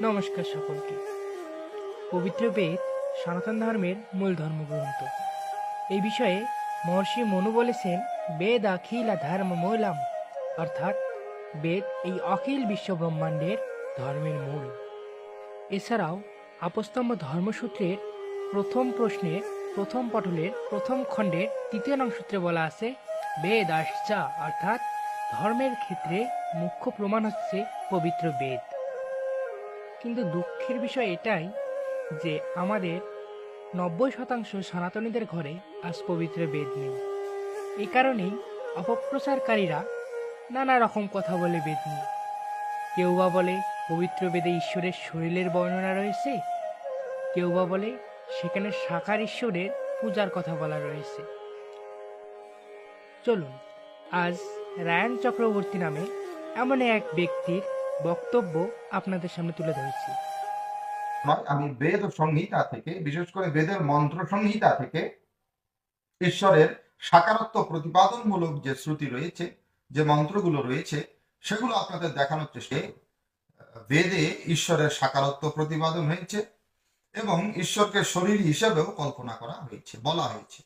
নমস্কার সকলকে। পবিত্র বেদ সনাতন ধর্মের মূল ধর্মগ্রন্থ। এই বিষয়ে মহর্ষি মনু বলেছেন, বেদ অখিলা ধর্ম মূলম, অর্থাৎ বেদ এই অখিল বিশ্ব ব্রহ্মাণ্ডের ধর্মের মূল। এছাড়াও আপস্তম্ভ ধর্মসূত্রের প্রথম প্রশ্নের প্রথম পটলের প্রথম খণ্ডের তৃতীয় নং সূত্রে বলা আছে, বেদ আশ্চা, অর্থাৎ ধর্মের ক্ষেত্রে মুখ্য প্রমাণ হচ্ছে পবিত্র বেদ। কিন্তু দুঃখের বিষয় এটাই যে আমাদের 90% সনাতনীদের ঘরে আজ পবিত্র বেদ নেই। এই কারণেই অপপ্রচারকারীরা নানা রকম কথা বলে বেদ নিয়ে। কেউ বা বলে পবিত্র বেদে ঈশ্বরের শরীরের বর্ণনা রয়েছে, কেউ বা বলে সেখানে সাকার ঈশ্বরের পূজার কথা বলা রয়েছে। চলুন আজ রায়ন চক্রবর্তী নামে এমন এক ব্যক্তির বক্তব্য আপনাদের সামনে তুলে ধরেছি। আমি বেদ সংহিতা থেকে, বিশেষ করে বেদের মন্ত্র সংহিতা থেকে ঈশ্বরের সাকারত্ব প্রতিপাদনমূলক যে শ্রুতি রয়েছে, যে মন্ত্রগুলো রয়েছে, সেগুলো আপনাদের দেখানোর চেষ্টা। বেদে ঈশ্বরের সাকারত্ব প্রতিপাদন হয়েছে এবং ঈশ্বরকে শরীর হিসেবেও কল্পনা করা হয়েছে, বলা হয়েছে।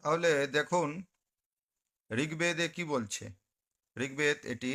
তাহলে দেখুন ঋগ্বেদে কি বলছে। ঋগ্বেদ এটি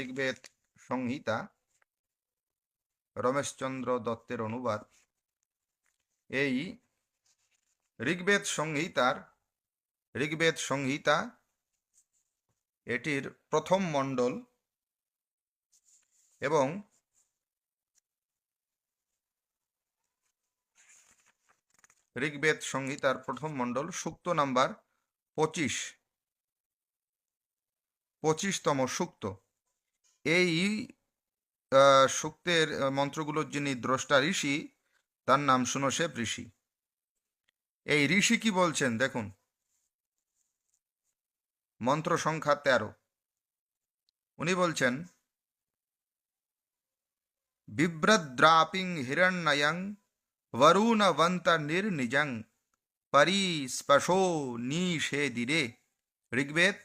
ঋগ্বেদ সংহিতা, রমেশচন্দ্র দত্তের অনুবাদ। এই ঋগ্বেদ সংহিতা এটির প্রথম মণ্ডল এবং ঋগ্বেদ সংহিতার প্রথম মণ্ডল সূক্ত নাম্বার 25তম সূক্ত। এই সূক্তের মন্ত্রগুলোর যিনি দ্রষ্টা ঋষি, তার নাম শুনশেব ঋষি। এই ঋষি কি বলছেন দেখুন। মন্ত্র সংখ্যা 13। উনি বলছেন, বিভ্রদ্রাপিং হিরণ্যয়ং বরুণবন্ত নির্নিজং পরিস্পশো নিষেদিরে। ঋগ্বেদ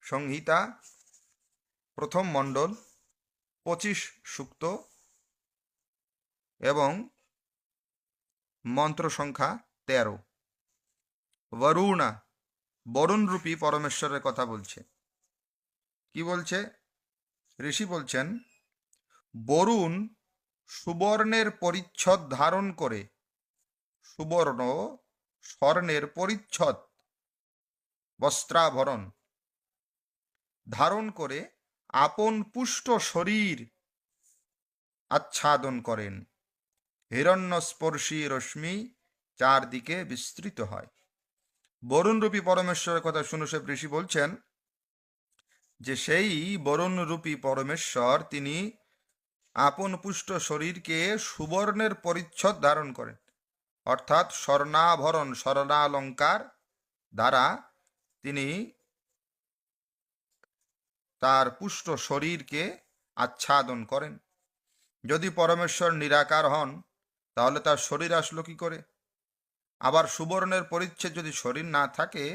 সংহিতা প্রথম মণ্ডল 25 সূক্ত এবং মন্ত্র সংখ্যা 13। বরুণ রূপী পরমেশ্বরের কথা বলছে। কি বলছে? ঋষি বলছেন, বরুণ সুবর্ণের পরিচ্ছদ ধারণ করে, সুবর্ণ স্বর্ণের পরিচ্ছদ বস্ত্রাভরণ ধারণ করে আপন পুষ্ট শরীর আচ্ছাদন করেন। হিরণ্যস্পর্শী রশ্মি চারদিকে বিস্তৃত হয়। বরুণরূপী পরমেশ্বরের কথা শুনশেব ঋষি বলছেন যে সেই বরুণরূপী পরমেশ্বর তিনি আপন পুষ্ট শরীরকে সুবর্ণের পরিচ্ছদ ধারণ করেন, অর্থাৎ স্বর্ণাভরণ স্বর্ণালঙ্কার দ্বারা তিনি তার পুষ্ট শরীরকে আচ্ছাদন করেন। যদি পরমেশ্বর নিরাকার হন তাহলে তার শরীর আসলো কি করে? আবার সুবর্ণের পরিচ্ছদ যদি শরীর না থাকে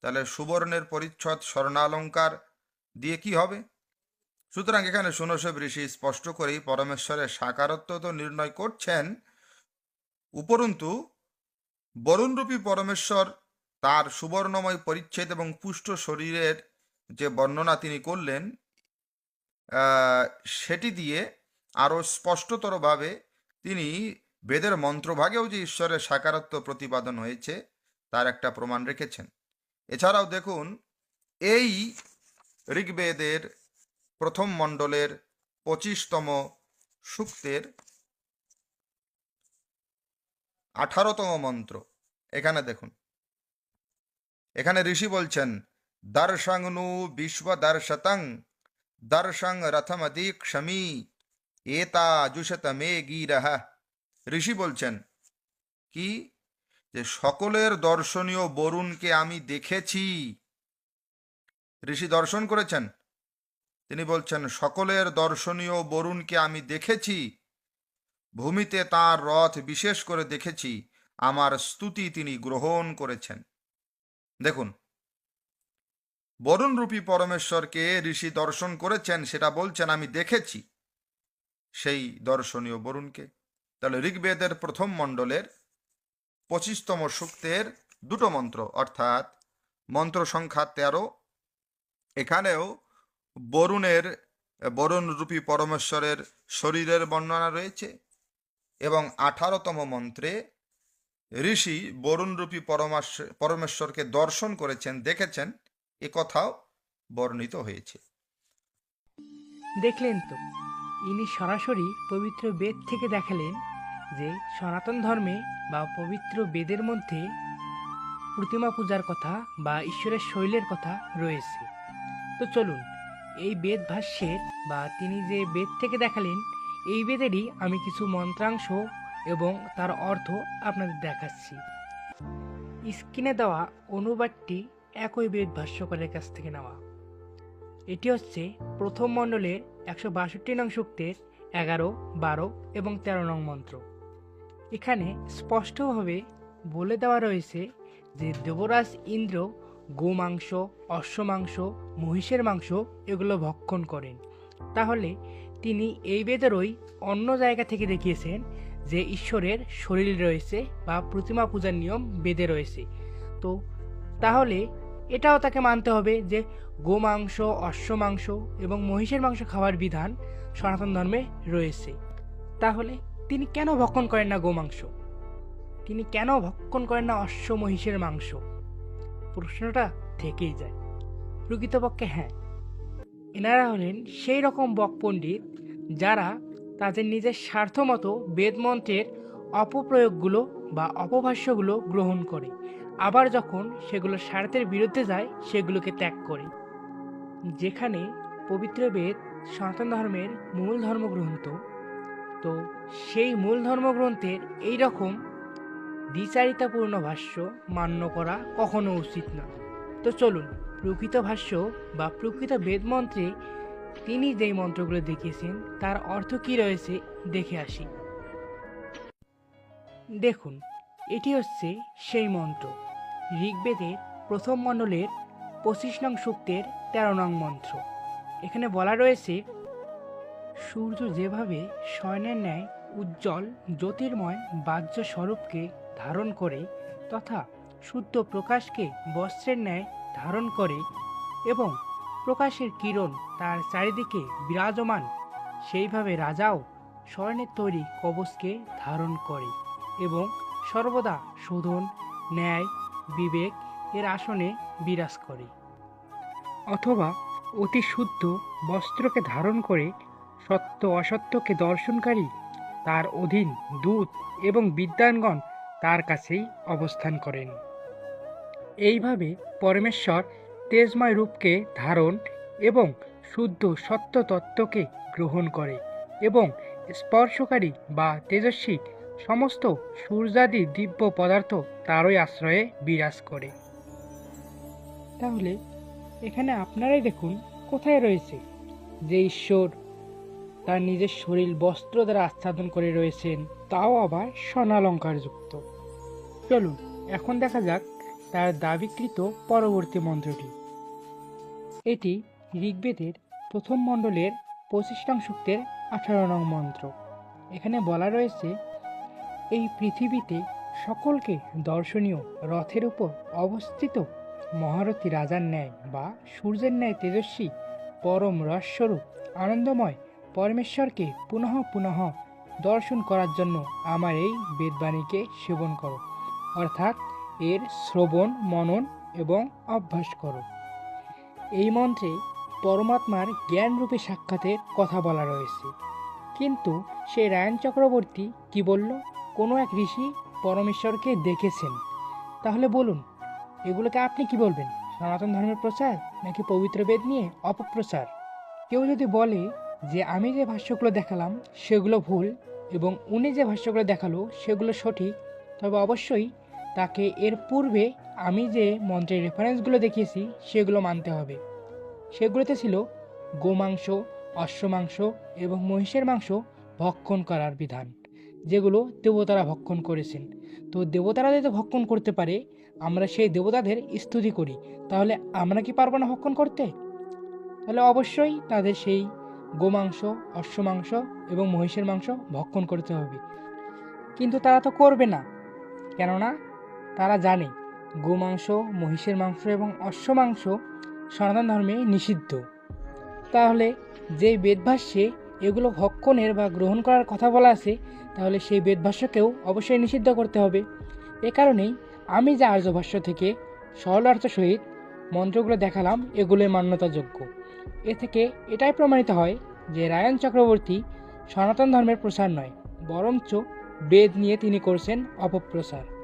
তাহলে সুবর্ণের পরিচ্ছদ স্বর্ণালঙ্কার দিয়ে কি হবে? সুতরাং এখানে শুনশেব ঋষি স্পষ্ট করেই পরমেশ্বরের সাকারত্ব তো নির্ণয় করছেন, উপরন্তু বরুণরূপী পরমেশ্বর তার সুবর্ণময় পরিচ্ছদ এবং পুষ্ট শরীরের যে বর্ণনা তিনি করলেন, সেটি দিয়ে আরও স্পষ্টতরভাবে তিনি বেদের মন্ত্রভাগেও যে ঈশ্বরের সাকারত্ব প্রতিপাদন হয়েছে তার একটা প্রমাণ রেখেছেন। এছাড়াও দেখুন, এই ঋগ্বেদের প্রথম মণ্ডলের 25তম সূক্তের 18তম মন্ত্র, এখানে দেখুন। এখানে ঋষি বলছেন, দর্শং নু বিশ্ব দর্শতং দর্শং রথমদীক্ষমি এতা জুষত মে গিরহ। ঋষি বলছেন কি, যে সকলের দর্শনীয় বরুণকে আমি দেখেছি। ঋষি দর্শন করেছেন, তিনি বলছেন সকলের দর্শনীয় বরুণকে আমি দেখেছি, ভূমিতে তার রথ বিশেষ করে দেখেছি, আমার স্তুতি তিনি গ্রহণ করেছেন। দেখুন, বরুণরূপী পরমেশ্বরকে ঋষি দর্শন করেছেন, সেটা বলছেন আমি দেখেছি সেই দর্শনীয় বরুণকে। তাহলে ঋগ্বেদের প্রথম মণ্ডলের 25তম সূক্তের দুটো মন্ত্র, অর্থাৎ মন্ত্র সংখ্যা 13, এখানেও বরুণরূপী পরমেশ্বরের শরীরের বর্ণনা রয়েছে, এবং 18তম মন্ত্রে ঋষি বরুণরূপী পরমেশ্বরকে দর্শন করেছেন, দেখেছেন, এ কথাও বর্ণিত হয়েছে। দেখলেন তো, ইনি সরাসরি পবিত্র বেদ থেকে দেখালেন যে সনাতন ধর্মে বা পবিত্র বেদের মধ্যে প্রতিমা পূজার কথা বা ঈশ্বরের শৈলের কথা রয়েছে। তো চলুন, এই বেদ ভাষ্যের বা তিনি যে বেদ থেকে দেখালেন এই বেদেরই আমি কিছু মন্ত্রাংশ এবং তার অর্থ আপনাদের দেখাচ্ছি। স্ক্রিনে দেওয়া অনুবাদটি একই বেদ ভাষ্যকারের কাছ থেকে নেওয়া। এটি হচ্ছে প্রথম মণ্ডলের 162 নং সূক্তের 11, 12 এবং 13 নং মন্ত্র। এখানে স্পষ্টভাবে বলে দেওয়া রয়েছে যে দেবরাজ ইন্দ্র গোমাংস, অশ্ব মাংস, মহিষের মাংস এগুলো ভক্ষণ করেন। তাহলে তিনি এই বেদেরই অন্য জায়গা থেকে দেখিয়েছেন যে ঈশ্বরের শরীর রয়েছে বা প্রতিমা পূজার নিয়ম বেদে রয়েছে। তো তাহলে এটাও তাকে মানতে হবে যে গোমাংস, অশ্ব মাংস এবং মহিষের মাংস খাওয়ার বিধান সনাতন ধর্মে রয়েছে। তাহলে তিনি কেন ভক্ষণ করেন না গোমাংস? তিনি কেন ভক্ষণ করেন না অশ্ব মহিষের মাংস? প্রশ্নটা থেকেই যায়। প্রকৃতপক্ষে হ্যাঁ, এনারা হলেন সেই রকম বক পণ্ডিত যারা তাদের নিজের স্বার্থ মতো বেদমন্ত্রের অপপ্রয়োগগুলো বা অপভাষ্যগুলো গ্রহণ করে, আবার যখন সেগুলো স্বার্থের বিরুদ্ধে যায় সেগুলোকে ত্যাগ করে। যেখানে পবিত্র বেদ সনাতন ধর্মের মূল ধর্মগ্রন্থ, তো সেই মূল ধর্মগ্রন্থের এই রকম দ্বিচারিতাপূর্ণ ভাষ্য মান্য করা কখনো উচিত না। তো চলুন, প্রকৃত ভাষ্য বা প্রকৃত বেদমন্ত্রে তিনি যেই মন্ত্রগুলো দেখিয়েছেন তার অর্থ কী রয়েছে দেখে আসি। দেখুন, এটি হচ্ছে সেই মন্ত্র, ঋগ্বেদের প্রথম মণ্ডলের 25 নং সূক্তের 13 নং মন্ত্র। এখানে বলা রয়েছে, সূর্য যেভাবে শয়নের ন্যায় উজ্জ্বল জ্যোতির্ময় বাহ্য স্বরূপকে ধারণ করে তথা শুদ্ধ প্রকাশকে বস্ত্রের ন্যায় ধারণ করে এবং প্রকাশের কিরণ তার চারিদিকে বিরাজমান, সেইভাবে রাজাও স্বর্ণের তৈরি কবচকে ধারণ করে এবং সর্বদা শোধন, ন্যায়, বিবেক এর আসনে বিরাজ করে, অথবা অতি শুদ্ধ বস্ত্রকে ধারণ করে সত্য অসত্যকে দর্শনকারী তার অধীন দূত এবং বিদ্বানগণ তার কাছেই অবস্থান করেন। এইভাবে পরমেশ্বর তেজময় রূপকে ধারণ এবং শুদ্ধ সত্য তত্ত্বকে গ্রহণ করে এবং স্পর্শকারী বা তেজস্বী সমস্ত সূর্যাদি দিব্য পদার্থ তারই আশ্রয়ে বিরাজ করে। তাহলে এখানে আপনারাই দেখুন কোথায় রয়েছে যে ঈশ্বর তার নিজের শরীর বস্ত্র দ্বারা আচ্ছাদন করে রয়েছেন, তাও আবার স্বর্ণালঙ্কারযুক্ত। চলুন এখন দেখা যাক তার দাবিকৃত পরবর্তী মন্ত্রটি। এটি ঋগ্বেদের প্রথম মণ্ডলের 25 নং সূক্তের 18 নং মন্ত্র। এখানে বলা রয়েছে, এই পৃথিবীতে সকলকে দর্শনীয় রথের উপর অবস্থিত মহারথী রাজার ন্যায় বা সূর্যের ন্যায় তেজস্বী পরম রসস্বরূপ আনন্দময় পরমেশ্বরকে পুনঃ পুনঃ দর্শন করার জন্য আমার এই বেদবাণীকে সেবন করো, অর্থাৎ এর শ্রবণ, মনন এবং অভ্যাস করো। এই মন্ত্রে পরমাত্মার জ্ঞানরূপী সাক্ষাতের কথা বলা রয়েছে। কিন্তু সেই রায়ন চক্রবর্তী কি বলল? কোনো এক ঋষি পরমেশ্বরকে দেখেছেন। তাহলে বলুন, এগুলোকে আপনি কি বলবেন? সনাতন ধর্মের প্রচার নাকি পবিত্র বেদ নিয়ে অপপ্রচার? কেউ যদি বলে যে আমি যে ভাষ্যগুলো দেখালাম সেগুলো ভুল এবং উনি যে ভাষ্যগুলো দেখালো সেগুলো সঠিক, তবে অবশ্যই তাকে এর পূর্বে আমি যে মন্ত্রের রেফারেন্সগুলো দেখিয়েছি সেগুলো মানতে হবে। সেগুলোতে ছিল গোমাংস, অশ্বমাংস এবং মহিষের মাংস ভক্ষণ করার বিধান, যেগুলো দেবতারা ভক্ষণ করেছেন। তো দেবতারা যদি ভক্ষণ করতে পারে, আমরা সেই দেবতাদের স্তুতি করি, তাহলে আমরা কি পারবো না ভক্ষণ করতে? তাহলে অবশ্যই তাদের সেই গোমাংস, অশ্ব মাংস এবং মহিষের মাংস ভক্ষণ করতে হবে। কিন্তু তারা তো করবে না, কেননা তারা জানে গোমাংস, মহিষের মাংস এবং অশ্ব মাংস সনাতন ধর্মে নিষিদ্ধ। তাহলে যে বেদভাষ্যে এগুলো ভক্ষণের বা গ্রহণ করার কথা বলা আছে, তাহলে সেই বেদভাষ্যকেও অবশ্যই নিষিদ্ধ করতে হবে। এ কারণেই আমি যে আর্যভাষ্য থেকে সরলার্থ সহিত মন্ত্রগুলো দেখালাম, এগুলোই মান্যতাযোগ্য। এ থেকে এটাই প্রমাণিত হয় যে রায়ণ চক্রবর্তী সনাতন ধর্মের প্রসার নয়, বরঞ্চ বেদ নিয়ে তিনি করছেন অপপ্রচার।